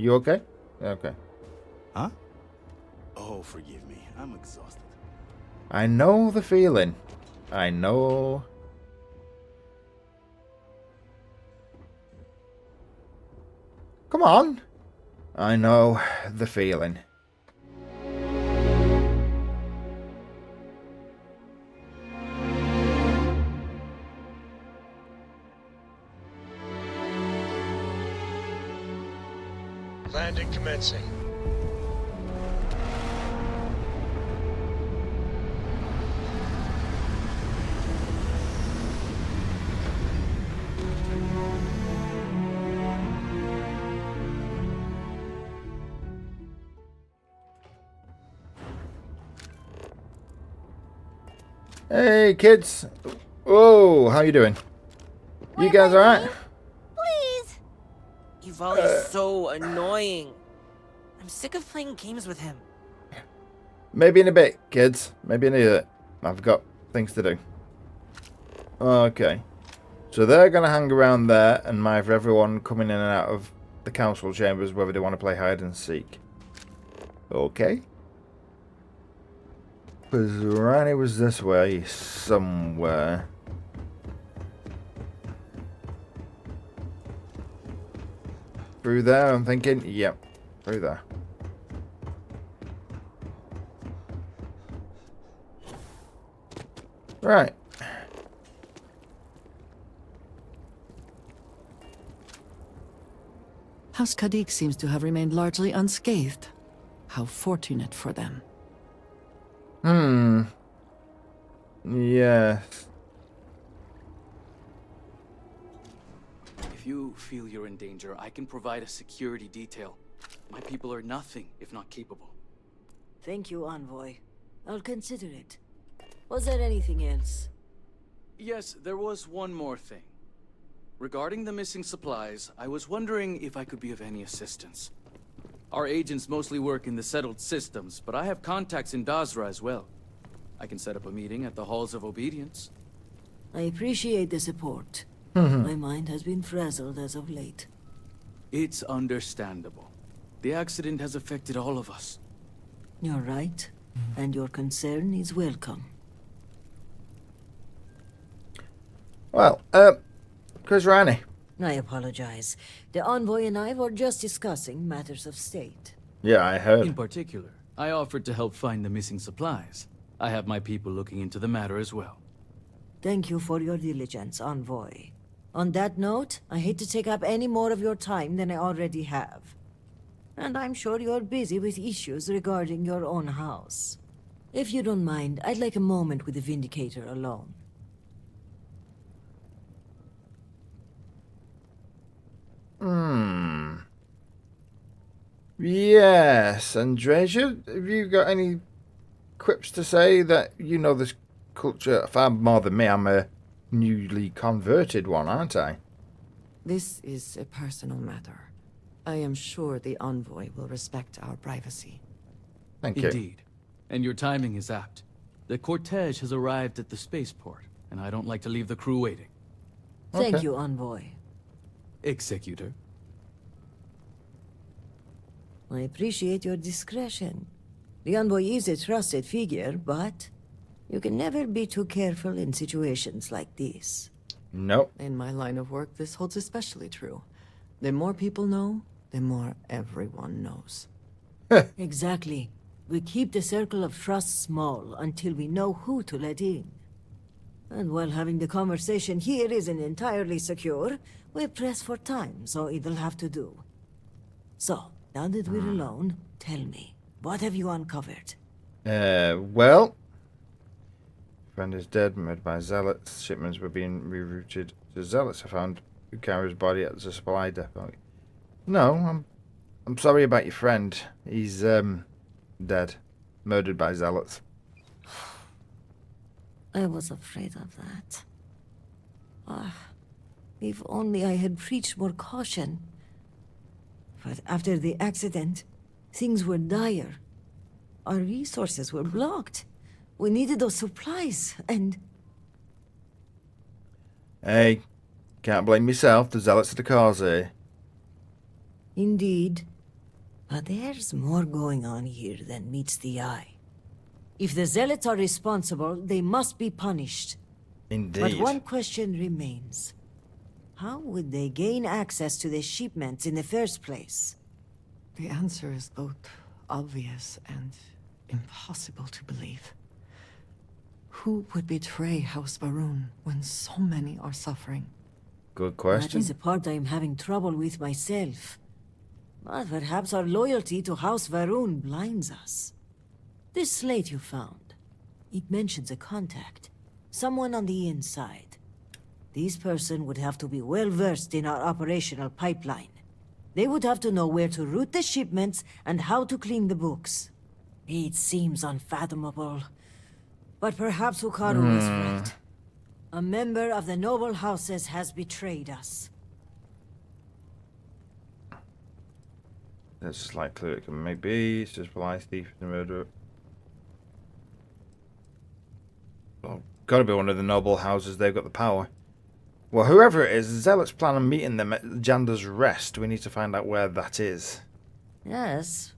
You okay? Okay. Huh? Oh, forgive me. I'm exhausted. I know the feeling. I know. Come on. I know the feeling. Landing commencing. Hey, kids. Whoa, how you doing? You guys alright? Please! Uvali's so annoying. I'm sick of playing games with him. Maybe in a bit, kids. Maybe in a bit. I've got things to do. Okay. So they're going to hang around there and monitor everyone coming in and out of the council chambers, whether they want to play hide and seek. Okay. Because Rani was this way somewhere. Through there, I'm thinking. Yep. Through there. Right. House Kadik seems to have remained largely unscathed. How fortunate for them. Yes. If you feel you're in danger, I can provide a security detail. My people are nothing if not capable. Thank you, Envoy. I'll consider it. Was there anything else? Yes, there was one more thing. Regarding the missing supplies, I was wondering if I could be of any assistance. Our agents mostly work in the settled systems, but I have contacts in Dazra as well. I can set up a meeting at the Halls of Obedience. I appreciate the support. My mind has been frazzled as of late. It's understandable. The accident has affected all of us. You're right, and your concern is welcome. Well, Chris Rani. I apologize. The Envoy and I were just discussing matters of state. Yeah, I heard. In particular, I offered to help find the missing supplies. I have my people looking into the matter as well. Thank you for your diligence, Envoy. On that note, I hate to take up any more of your time than I already have. And I'm sure you're busy with issues regarding your own house. If you don't mind, I'd like a moment with the Vindicator alone. Yes, Andresia, have you got any quips to say that you know this culture far more than me? I'm a newly converted one, aren't I? This is a personal matter. I am sure the Envoy will respect our privacy. Thank you. Indeed. And your timing is apt. The cortege has arrived at the spaceport, and I don't like to leave the crew waiting. Thank Okay. you, Envoy. Executor. I appreciate your discretion. The Envoy is a trusted figure, but you can never be too careful in situations like this. Nope. In my line of work, this holds especially true. The more people know, the more everyone knows. Exactly. We keep the circle of trust small until we know who to let in. And while having the conversation here isn't entirely secure, we press for time, so it'll have to do. So, now that we're alone, tell me, what have you uncovered? Well, friend is dead, murdered by zealots. Shipments were being rerouted to zealots. I found Ukara's body at the supply depot. No, I'm sorry about your friend. He's dead, murdered by zealots. I was afraid of that. If only I had preached more caution. But after the accident, things were dire. Our resources were blocked. We needed those supplies, and... Hey, can't blame yourself. The zealots are the cause here. Indeed. But there's more going on here than meets the eye. If the Zealots are responsible, they must be punished. Indeed. But one question remains. How would they gain access to the shipments in the first place? The answer is both obvious and impossible to believe. Who would betray House Varun when so many are suffering? Good That question. is the part I am having trouble with myself. But perhaps our loyalty to House Varun blinds us. This slate you found, it mentions a contact. Someone on the inside. This person would have to be well versed in our operational pipeline. They would have to know where to route the shipments and how to clean the books. It seems unfathomable. But perhaps Hukaru was right. A member of the noble houses has betrayed us. That's likely it can maybe. It's just supply thief and murderer. Well, gotta be one of the noble houses. They've got the power. Well, whoever it is, the Zealots plan on meeting them at Jandar's Rest. We need to find out where that is. Yes,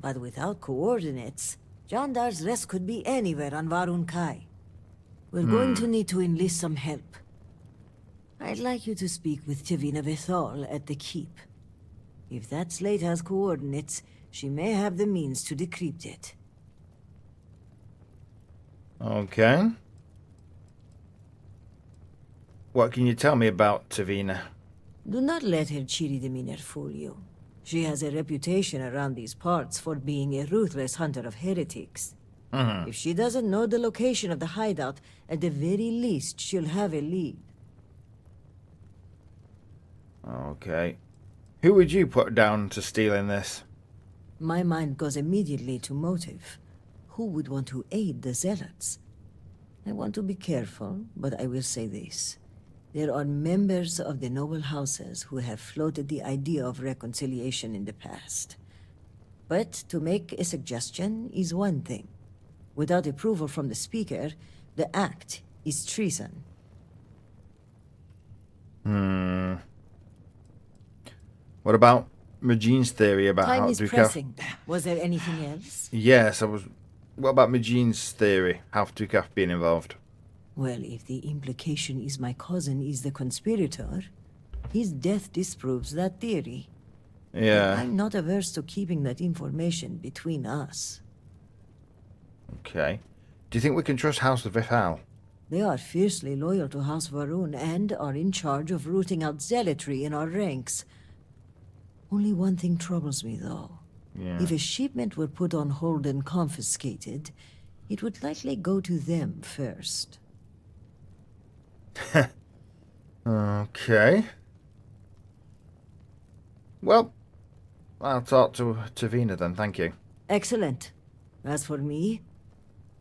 but without coordinates, Jandar's Rest could be anywhere on Varun Kai. We're going to need to enlist some help. I'd like you to speak with Tivina Bethal at the Keep. If that slate has coordinates, she may have the means to decrypt it. Okay. What can you tell me about Tavina? Do not let her cheery demeanor fool you. She has a reputation around these parts for being a ruthless hunter of heretics. If she doesn't know the location of the hideout, at the very least, she'll have a lead. Okay. Who would you put down to stealing this? My mind goes immediately to motive. Who would want to aid the Zealots? I want to be careful, but I will say this. There are members of the noble houses who have floated the idea of reconciliation in the past. But to make a suggestion is one thing. Without approval from the speaker, the act is treason. What about Majine's theory about Time how is Dukaf... pressing. Was there anything else? Yes, I was... What about Majine's theory? How Dukaf being involved? Well, if the implication is my cousin is the conspirator, his death disproves that theory. Yeah. I'm not averse to keeping that information between us. Okay. Do you think we can trust House of Vithal? They are fiercely loyal to House Varun and are in charge of rooting out zealotry in our ranks. Only one thing troubles me, though. Yeah. If a shipment were put on hold and confiscated, it would likely go to them first. Okay. Well, I'll talk to Tavina then, thank you. Excellent. As for me,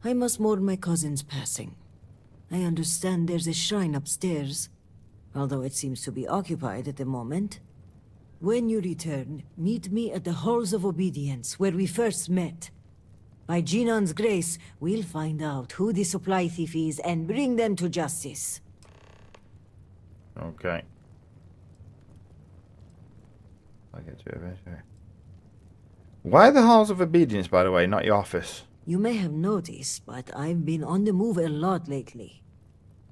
I must mourn my cousin's passing. I understand there's a shrine upstairs, although it seems to be occupied at the moment. When you return, meet me at the Halls of Obedience, where we first met. By Genon's grace, we'll find out who the supply thief is and bring them to justice. Okay. I'll get to it eventually. Why the Halls of Obedience, by the way, not your office? You may have noticed, but I've been on the move a lot lately.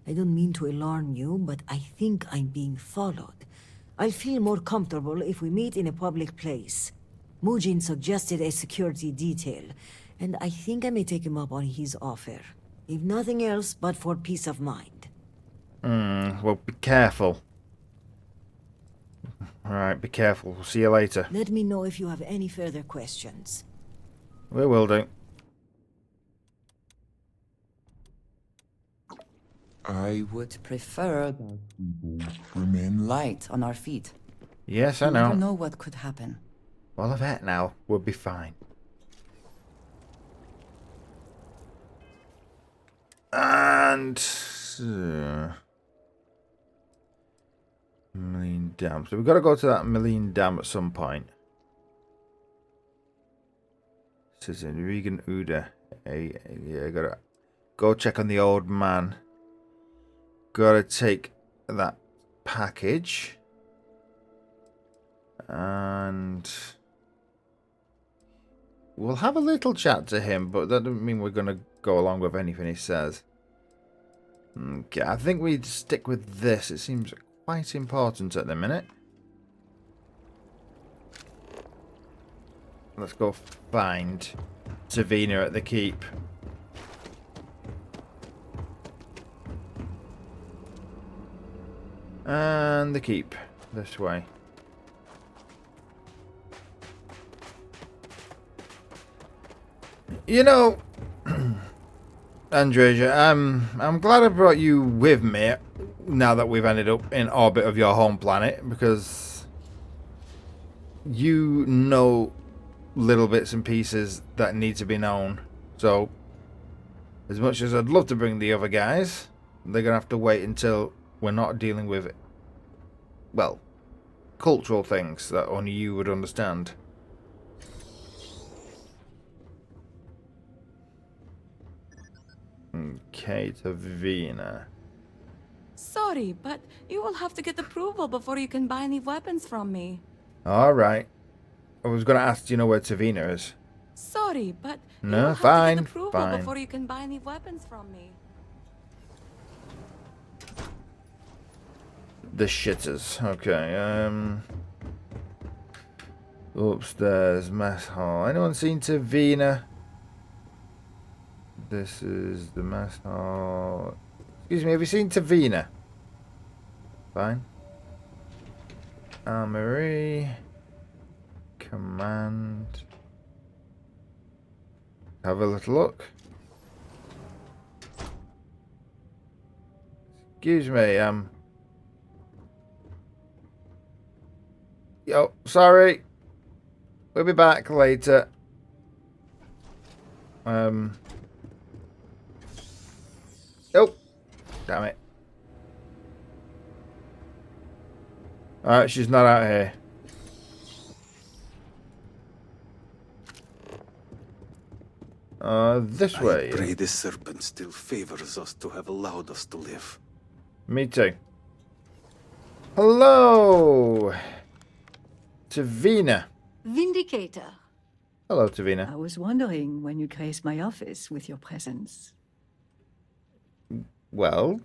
I don't mean to alarm you, but I think I'm being followed. I'll feel more comfortable if we meet in a public place. Mujin suggested a security detail, and I think I may take him up on his offer. If nothing else, but for peace of mind. Well, be careful. Alright, be careful. We'll see you later. Let me know if you have any further questions. We will do. I would prefer that we remain light on our feet. Yes, I You never know. know what could happen. Well, of that now, we'll be fine. And... Millennium Dam. So we've got to go to that Millennium Dam at some point. This is in Regan Uda. Yeah, gotta go check on the old man. Gotta take that package. And... we'll have a little chat to him, but that doesn't mean we're going to go along with anything he says. Okay, I think we'd stick with this. It seems quite important at the minute. Let's go find Savina at the keep. And the keep. This way. You know, Andreja, I'm glad I brought you with me now that we've ended up in orbit of your home planet, because you know little bits and pieces that need to be known. So, as much as I'd love to bring the other guys, they're going to have to wait until we're not dealing with, well, cultural things that only you would understand. Okay, to Vina. Sorry, but you will have to get approval before you can buy any weapons from me. Alright. I was going to ask, do you know where Tavina is? Sorry, but you No, will have to fine, get approval fine. before you can buy any weapons from me. The shitters. Okay, upstairs, mess hall. Anyone seen Tavina? This is the mess hall. Excuse me, have you seen Tavina? Fine. Armory. Command. Have a little look. Excuse me, yo, sorry. We'll be back later. Oh, damn it. Alright, she's not out here. This way. I pray the serpent still favors us to have allowed us to live. Me too. Hello, Tavina. Vindicator. Hello, Tavina. I was wondering when you'd grace my office with your presence. Well,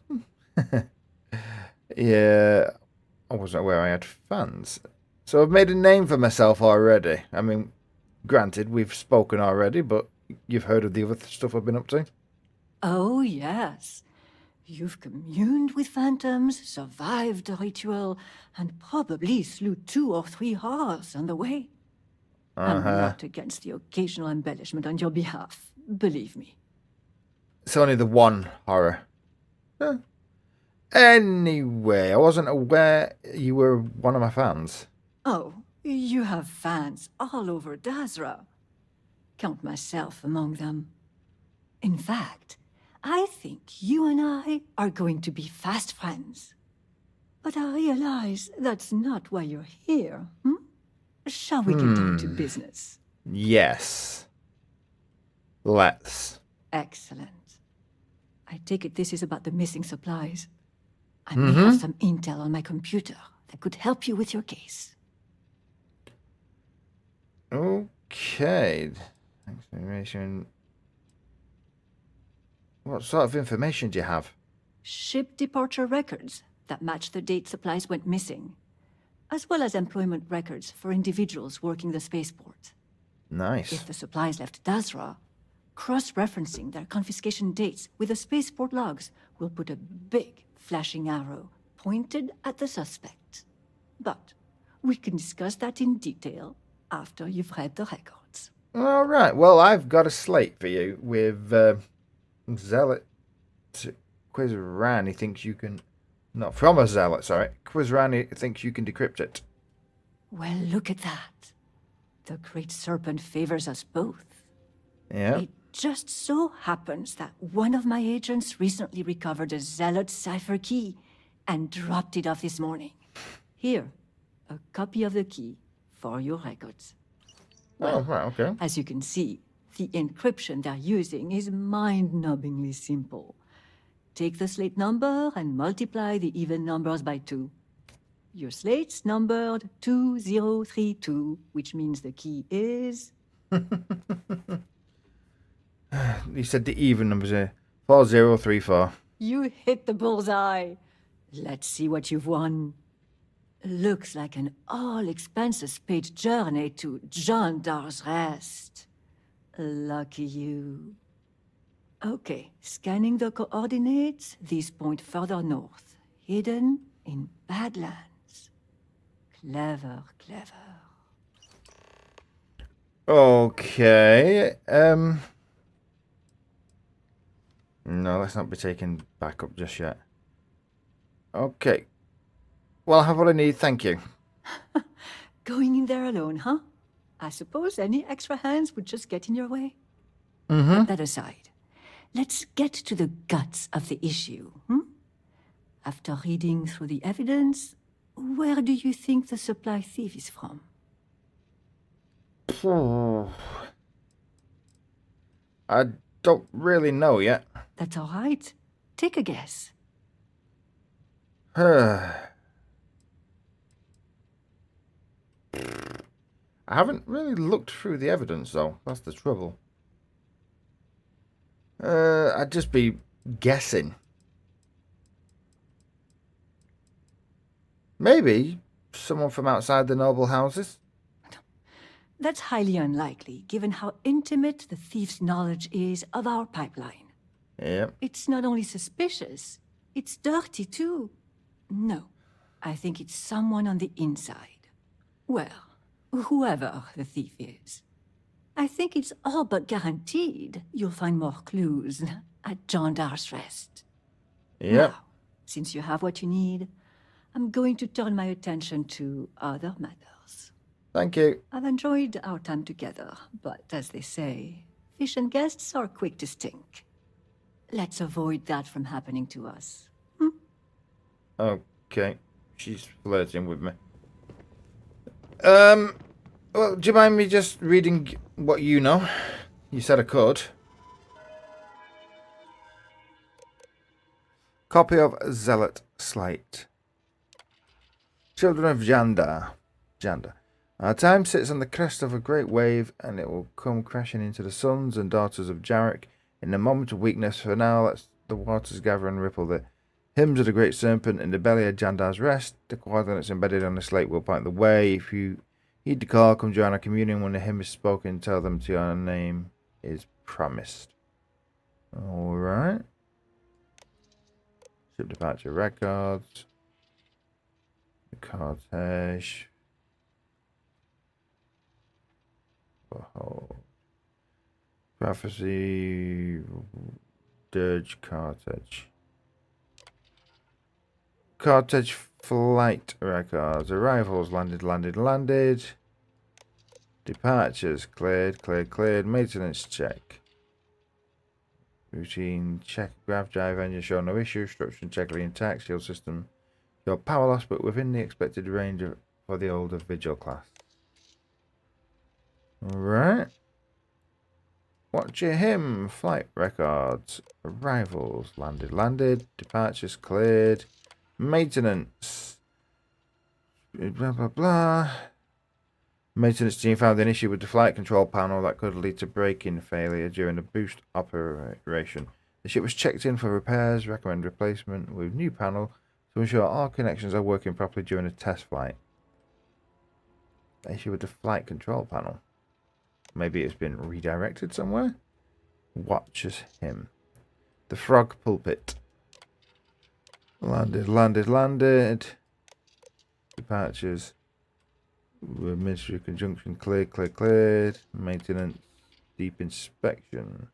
yeah, I wasn't aware I had fans. So I've made a name for myself already. I mean, granted, we've spoken already, but you've heard of the other stuff I've been up to? Oh, yes. You've communed with phantoms, survived the ritual, and probably slew 2 or 3 horrors on the way. I'm not against the occasional embellishment on your behalf, believe me. It's only the one horror. Huh. Anyway, I wasn't aware you were one of my fans. Oh, you have fans all over Dazra. Count myself among them. In fact, I think you and I are going to be fast friends. But I realize that's not why you're here, Shall we get down to business? Yes. Let's. Excellent. I take it this is about the missing supplies. I may have some intel on my computer that could help you with your case. Okay. Information. What sort of information do you have? Ship departure records that match the date supplies went missing, as well as employment records for individuals working the spaceport. Nice. If the supplies left Dazra, cross-referencing their confiscation dates with the spaceport logs will put a big flashing arrow pointed at the suspect. But we can discuss that in detail after you've read the records. All right. Well, I've got a slate for you with Zealot Quizran. Thinks you can... Not from a Zealot, sorry. Quizran thinks you can decrypt it. Well, look at that. The Great Serpent favors us both. Yeah. It just so happens that one of my agents recently recovered a Zealot cipher key and dropped it off this morning. Here, a copy of the key for your records. Well, Oh, right, okay. as you can see, the encryption they're using is mind-numbingly simple. Take the slate number and multiply the even numbers by 2. Your slate's numbered 2032, which means the key is... He said the even numbers here. 4034. You hit the bullseye. Let's see what you've won. Looks like an all-expenses-paid journey to John Dar's Rest. Lucky you. Okay, scanning the coordinates. These point further north, hidden in Badlands. Clever, clever. Okay. No, let's not be taken back up just yet. Okay. Well, I have what I need, thank you. Going in there alone, huh? I suppose any extra hands would just get in your way. Mm-hmm. Put that aside. Let's get to the guts of the issue, After reading through the evidence, where do you think the supply thief is from? I don't really know yet. That's all right. Take a guess. I haven't really looked through the evidence, though. That's the trouble. I'd just be guessing. Maybe someone from outside the noble houses? That's highly unlikely, given how intimate the thief's knowledge is of our pipeline. Yep. It's not only suspicious, it's dirty too. No, I think it's someone on the inside. Well, whoever the thief is. I think it's all but guaranteed you'll find more clues at John Dar's Rest. Yep. Now, since you have what you need, I'm going to turn my attention to other matters. Thank you. I've enjoyed our time together, but as they say, fish and guests are quick to stink. Let's avoid that from happening to us. Okay. She's flirting with me. Well, do you mind me just reading what you know? You said I could. Copy of Zealot Slate. Children of Jandar. Our time sits on the crest of a great wave, and it will come crashing into the sons and daughters of Jarek in a moment of weakness. For now, let the waters gather and ripple the hymns of the great serpent in the belly of Jandar's Rest. The coordinates embedded on the slate will point the way. If you heed the call, come join our communion. When the hymn is spoken, tell them to your name is promised. Alright. Ship departure records. The cortege. Oh. Prophecy. Dirge cortege. Cortege flight records. Arrivals landed. Departures cleared. Maintenance check. Routine check. Grav drive engine show no issue. Structure check intact. Shield system show power loss, but within the expected range for the older Vigil class. Alright. Watch your hymn. Flight records. Arrivals landed. Departures cleared. Maintenance. Blah blah blah. Maintenance team found an issue with the flight control panel that could lead to braking failure during the boost operation. The ship was checked in for repairs. Recommend replacement with new panel to ensure all connections are working properly during a test flight. Issue with the flight control panel. Maybe it's been redirected somewhere. Watches him. The frog pulpit. Landed. Departures. Ministry of Conjunction cleared. Maintenance. Deep inspection.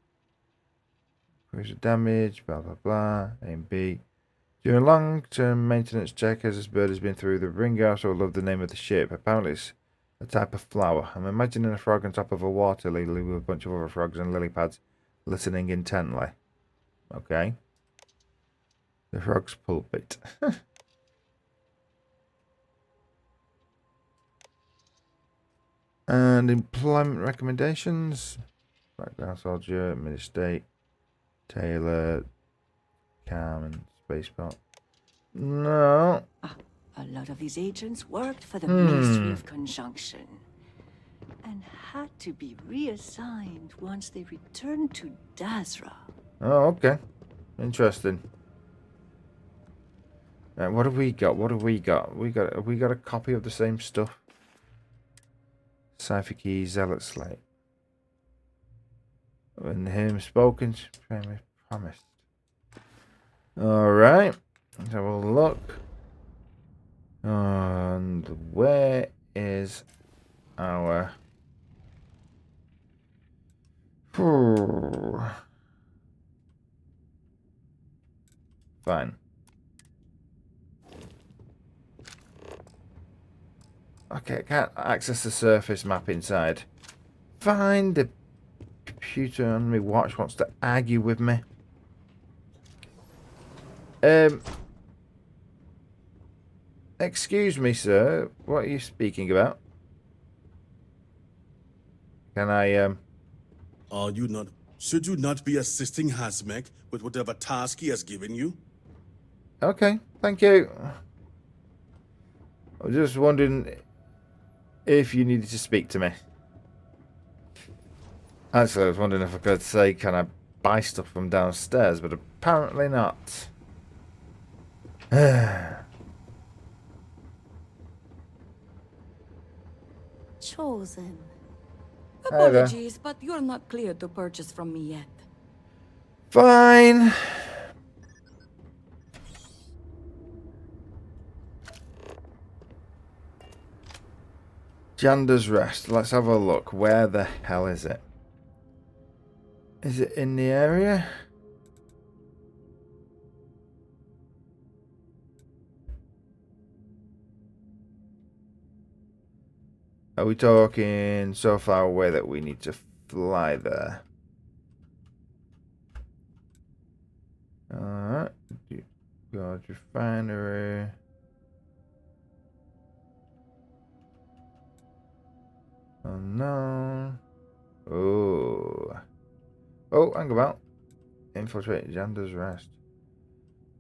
Increase of damage. Blah blah blah. A and B. During long-term maintenance check, as this bird has been through the ring, I also love the name of the ship. Apparently it's a type of flower. I'm imagining a frog on top of a water lily with a bunch of other frogs and lily pads listening intently. Okay. The frog's pulpit. And employment recommendations. Background soldier, mid-estate, tailor, Carmen, spaceport. No. A lot of these agents worked for the Ministry of Conjunction. and had to be reassigned once they returned to Dazra. Oh, okay. Interesting. Right, what have we got? What have we got? Have we got a copy of the same stuff? Cipher key, zealot slate. When him spoken, promised. Alright. Let's have a look. And where is our... Fine. Okay, I can't access the surface map inside. Fine, the computer on my watch wants to argue with me. Excuse me, sir. What are you speaking about? Can I, Are you not? Should you not be assisting Hazmek with whatever task he has given you? Okay, thank you. I was just wondering if you needed to speak to me. Actually, I was wondering if I could say, can I buy stuff from downstairs, but apparently not. Chosen. Hi there. Apologies, but you're not cleared to purchase from me yet. Fine. Jander's Rest. Let's have a look. Where the hell is it? Is it in the area? Are we talking so far away that we need to fly there? Alright. God, refinery. Oh no. Oh. Oh, hang about. Infiltrate Jander's Rest.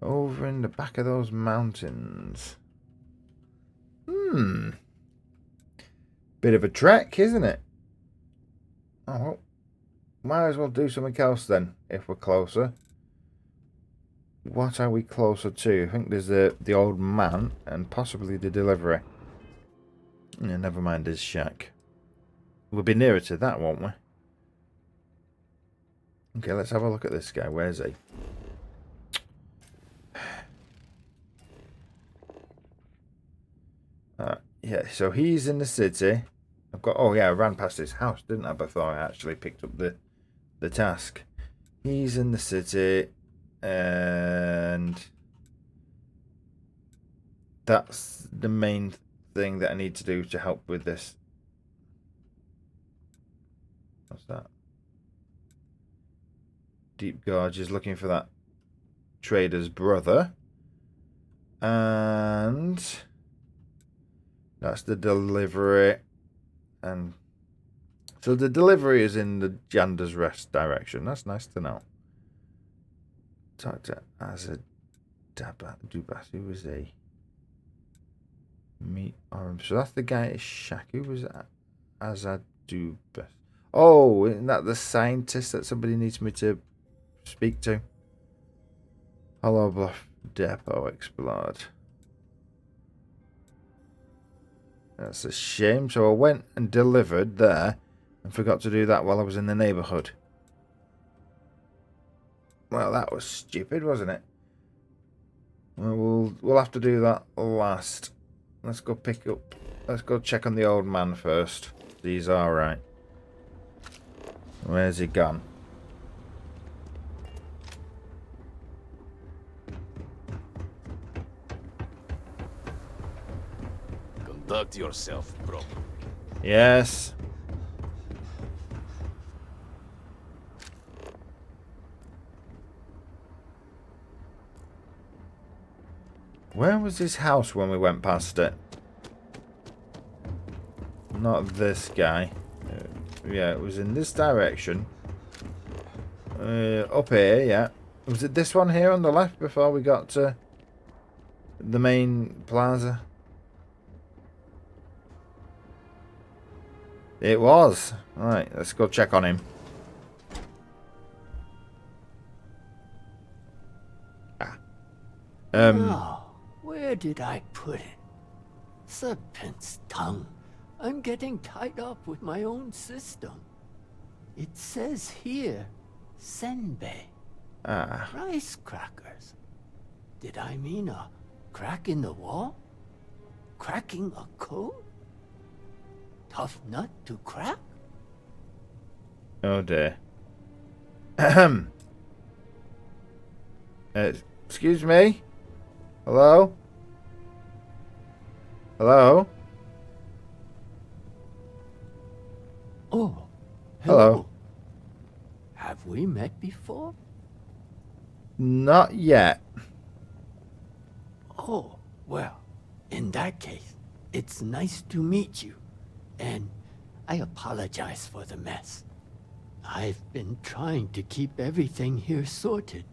Over in the back of those mountains. Bit of a trek, isn't it? Oh, well, might as well do something else then, if we're closer. What are we closer to? I think there's the old man and possibly the delivery. Yeah, never mind his shack. We'll be nearer to that, won't we? Okay, let's have a look at this guy. Where's he? Yeah, so he's in the city. I've got... Oh, yeah, I ran past his house, didn't I, before I actually picked up the task. He's in the city, and that's the main thing that I need to do to help with this. What's that? Deep Gorge is looking for that trader's brother. And that's the delivery. And so the delivery is in the Jander's Rest direction. That's nice to know. Talk to Azad Dubas. Who was he? So that's the guy at Shack. Who was that? Azad Dubas. Oh, isn't that the scientist that somebody needs me to speak to? Hollow Bluff Depot explored. That's a shame. So I went and delivered there and forgot to do that while I was in the neighborhood. Well, that was stupid, wasn't it? Well, we'll have to do that last. Let's go pick up. Let's go check on the old man first. He's all right. Where's he gone? Conduct yourself properly. Yes. Where was his house when we went past it? Not this guy. Yeah, it was in this direction. Up here, yeah. Was it this one here on the left before we got to the main plaza? It was. Alright, let's go check on him. Oh, where did I put it? Serpent's tongue. I'm getting tied up with my own system. It says here, senbei. Rice crackers. Did I mean a crack in the wall? Cracking a code? Tough nut to crack? Oh dear. Ahem. Excuse me? Hello? Hello? Oh, Hello. Have we met before? Not yet. Oh, well, in that case, it's nice to meet you. And I apologize for the mess. I've been trying to keep everything here sorted,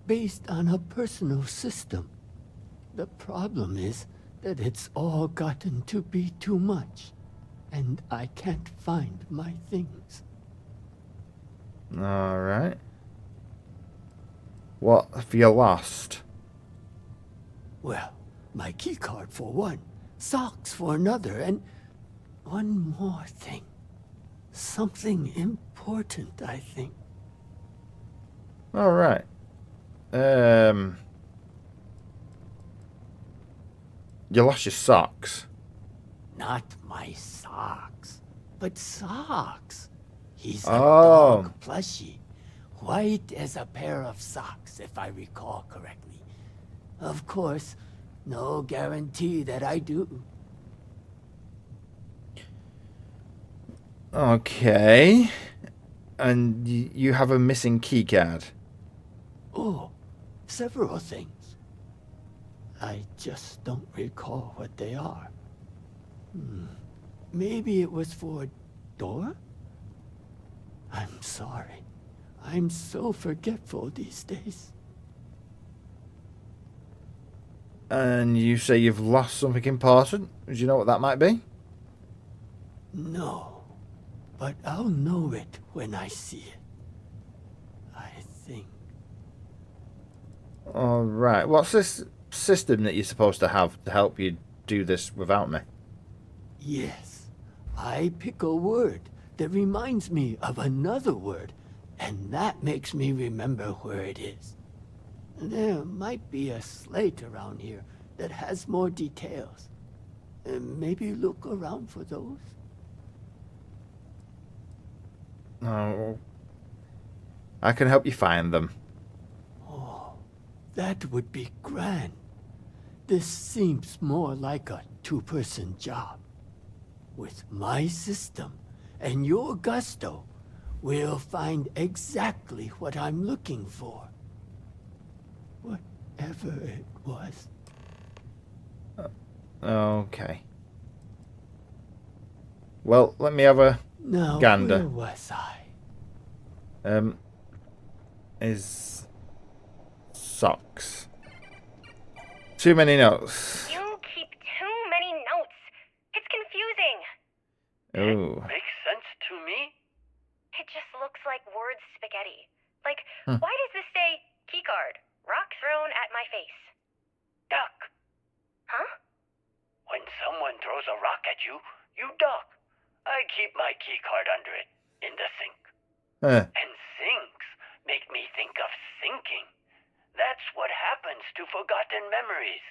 based on a personal system. The problem is that it's all gotten to be too much, and I can't find my things. Alright. What have you lost? Well, my keycard for one, socks for another, and one more thing. Something important, I think. Alright. You lost your socks. Not my socks, but socks. He's a Oh. dog plushie. White as a pair of socks, if I recall correctly. Of course, no guarantee that I do. Okay. And you have a missing keycard. Oh, several things. I just don't recall what they are. Maybe it was for a door? I'm sorry. I'm so forgetful these days. And you say you've lost something important? Do you know what that might be? No, but I'll know it when I see it. I think. Alright. What's this system that you're supposed to have to help you do this without me? Yes, I pick a word that reminds me of another word, and that makes me remember where it is. There might be a slate around here that has more details. Maybe look around for those. Oh, I can help you find them. Oh, that would be grand. This seems more like a two-person job. With my system and your gusto, we'll find exactly what I'm looking for. Whatever it was. Okay. Well, let me have a Now, gander. where was I? Is socks. Too many notes. You keep too many notes. It's confusing. Oh. Makes sense to me. It just looks like word spaghetti. Like, why does this say keycard? Rock thrown at my face. Duck. Huh? When someone throws a rock at you, you duck. I keep my keycard under it, in the sink. And sinks make me think of sinking. That's what happens to forgotten memories.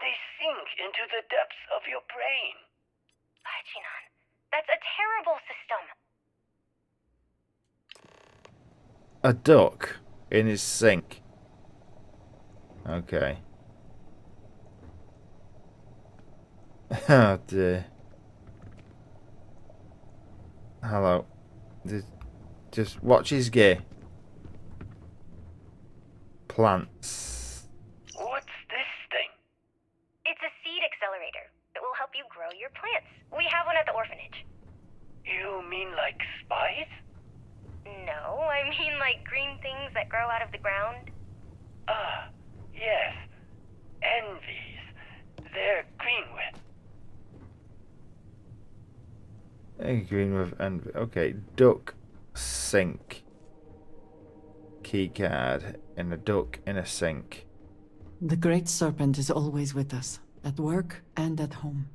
They sink into the depths of your brain. Hachinan, that's a terrible system. A duck in his sink. Okay. Oh dear. Hello. Just watch his gear. Plants. What's this thing? It's a seed accelerator. It will help you grow your plants. We have one at the orphanage. You mean like spice? No, I mean like green things that grow out of the ground. Ah, yes. Envies. They're green with. Green with and okay, duck sink. Key card in a duck in a sink. The Great Serpent is always with us, at work and at home.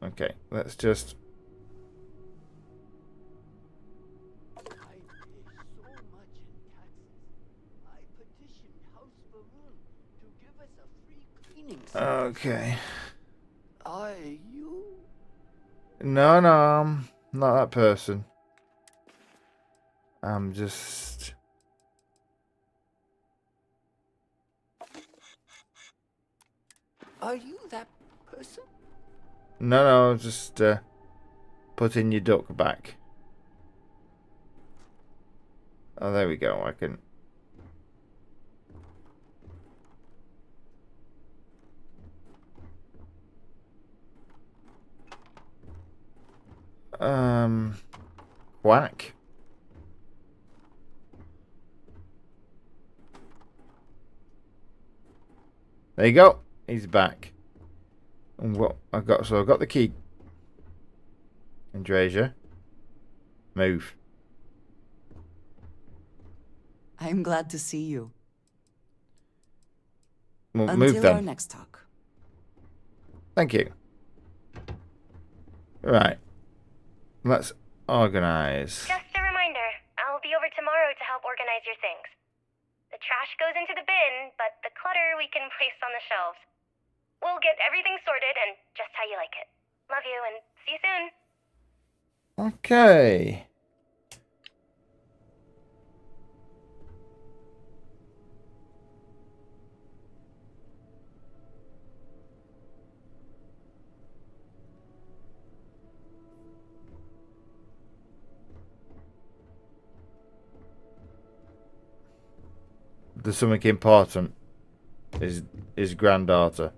Okay, let's just. I pay so much in taxes. I petitioned House Baroon to give us a free cleaning service. Okay. Are you? No, I'm not that person. I'm just. Are you that person? No, just put in your duck back. Oh, there we go. I can. Whack. There you go. He's back. And what I've got, so I've got the key. Andrasia. Move. I'm glad to see you. Well, Until move our then. next talk. Thank you. Right. Let's organize. Just a reminder, I'll be over tomorrow to help organize your things. The trash goes into the bin, but the clutter we can place on the shelves. We'll get everything sorted and just how you like it. Love you and see you soon. Okay. There's something important. His granddaughter.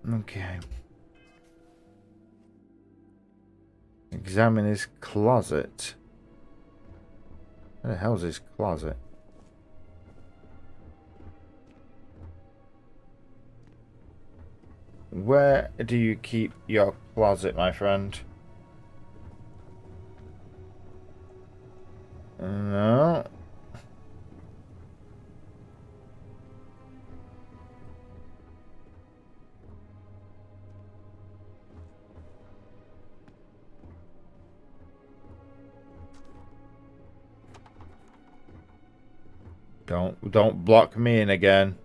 Okay. Examine his closet. Where the hell's his closet? Where do you keep your closet, my friend? No. Don't block me in again.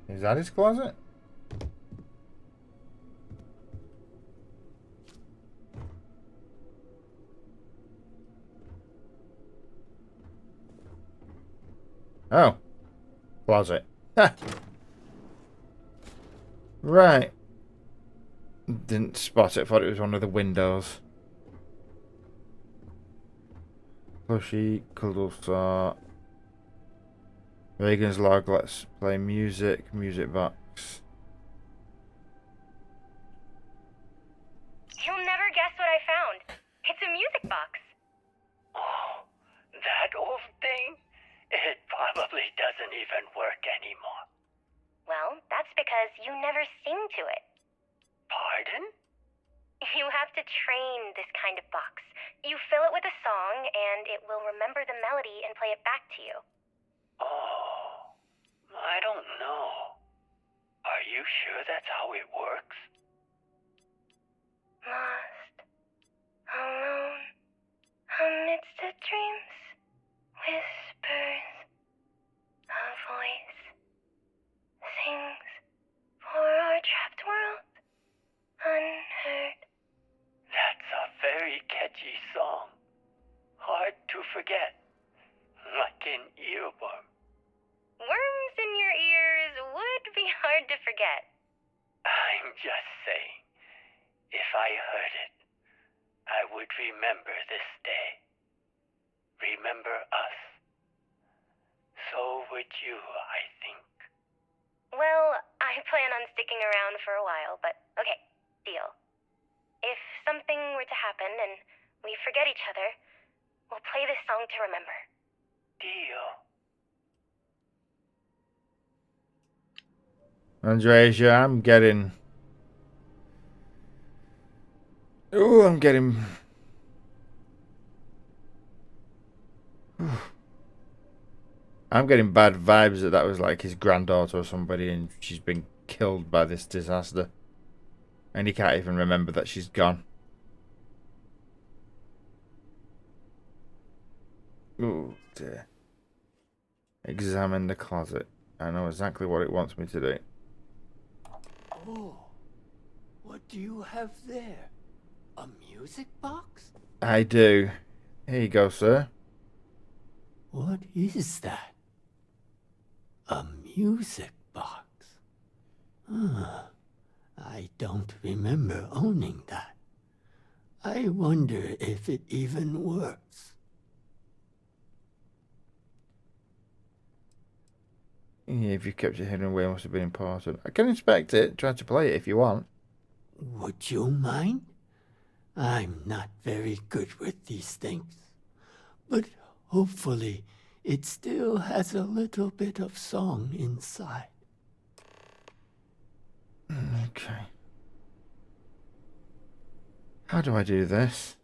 Is that his closet? Oh. Closet. Right. Didn't spot it. Thought it was one of the windows. Pushy, cuddle saw. Reagan's log. Let's play music. Music box. You'll never guess what I found. It's a music box. Oh, that old thing? It probably doesn't even work anymore. Well, that's because you never sing to it. Pardon? You have to train this kind of box. You fill it with a song, and it will remember the melody and play it back to you. Oh, I don't know. Are you sure that's how it works? Lost, alone, amidst the dreams, whispers, a voice sings for our trapped world, unheard. That's a very catchy song. Hard to forget. Like an earworm. Worms in your ears would be hard to forget. I'm just saying, if I heard it, I would remember this day. Remember us. So would you, I think. Well, I plan on sticking around for a while, but okay, deal. If something were to happen and we forget each other, we'll play this song to remember. Deal. Andreasia, I'm getting... Oh, I'm getting... I'm getting bad vibes that was like his granddaughter or somebody and she's been killed by this disaster. And he can't even remember that she's gone. Oh dear. Examine the closet. I know exactly what it wants me to do. Oh, what do you have there? A music box? I do. Here you go, sir. What is that? A music box? I don't remember owning that. I wonder if it even works. Yeah, if you kept it hidden away, it must have been important. I can inspect it, try to play it if you want. Would you mind? I'm not very good with these things. But hopefully, it still has a little bit of song inside. Okay. How do I do this?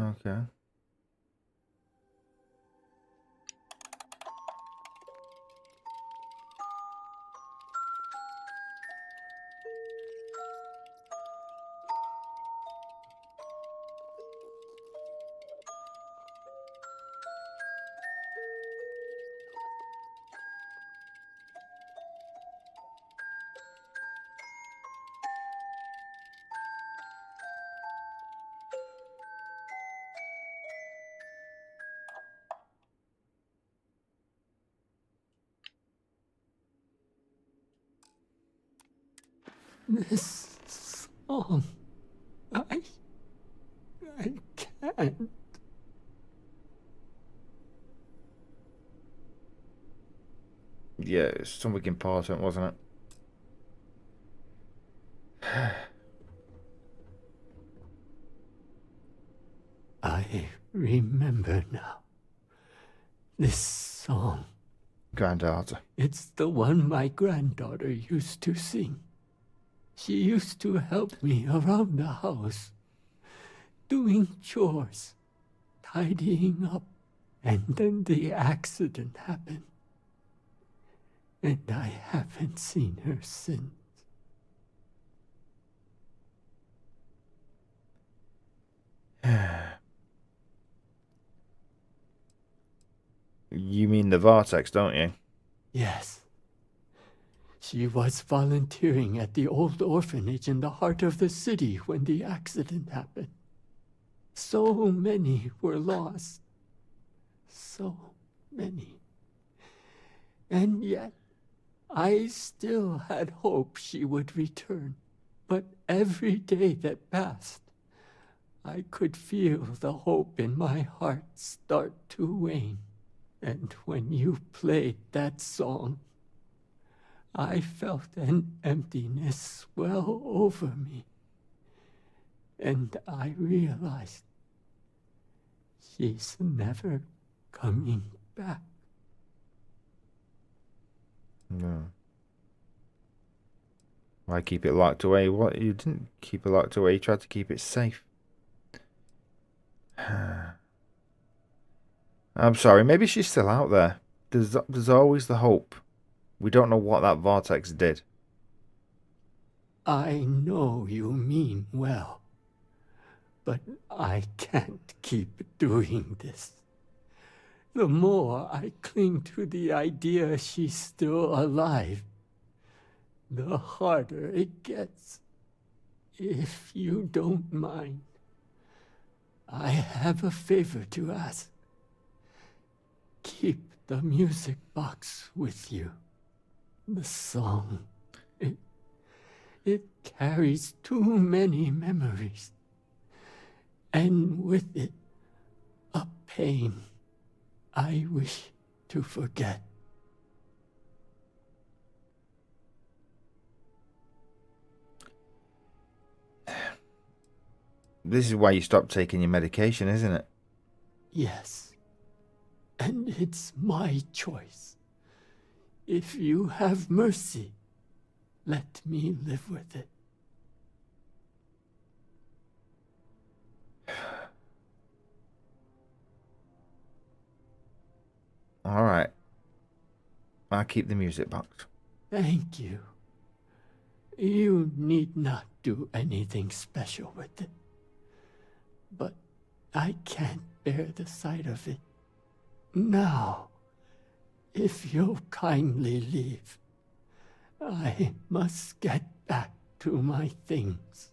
Okay. This song... I can't. Yeah, it's something important, wasn't it? I remember now. This song. Granddaughter. It's the one my granddaughter used to sing. She used to help me around the house, doing chores, tidying up, and then the accident happened. And I haven't seen her since. You mean the Vortex, don't you? Yes. She was volunteering at the old orphanage in the heart of the city when the accident happened. So many were lost. So many. And yet, I still had hope she would return. But every day that passed, I could feel the hope in my heart start to wane. And when you played that song, I felt an emptiness swell over me. And I realized she's never coming back. No. Why keep it locked away? What? You didn't keep it locked away. You tried to keep it safe. I'm sorry. Maybe she's still out there. There's always the hope. We don't know what that vortex did. I know you mean well, but I can't keep doing this. The more I cling to the idea she's still alive, the harder it gets. If you don't mind, I have a favor to ask. Keep the music box with you. The song. It carries too many memories. And with it, a pain I wish to forget. This is why you stopped taking your medication, isn't it? Yes. And it's my choice. If you have mercy, let me live with it. All right. I'll keep the music box. Thank you. You need not do anything special with it. But I can't bear the sight of it. Now, if you'll kindly leave, I must get back to my things.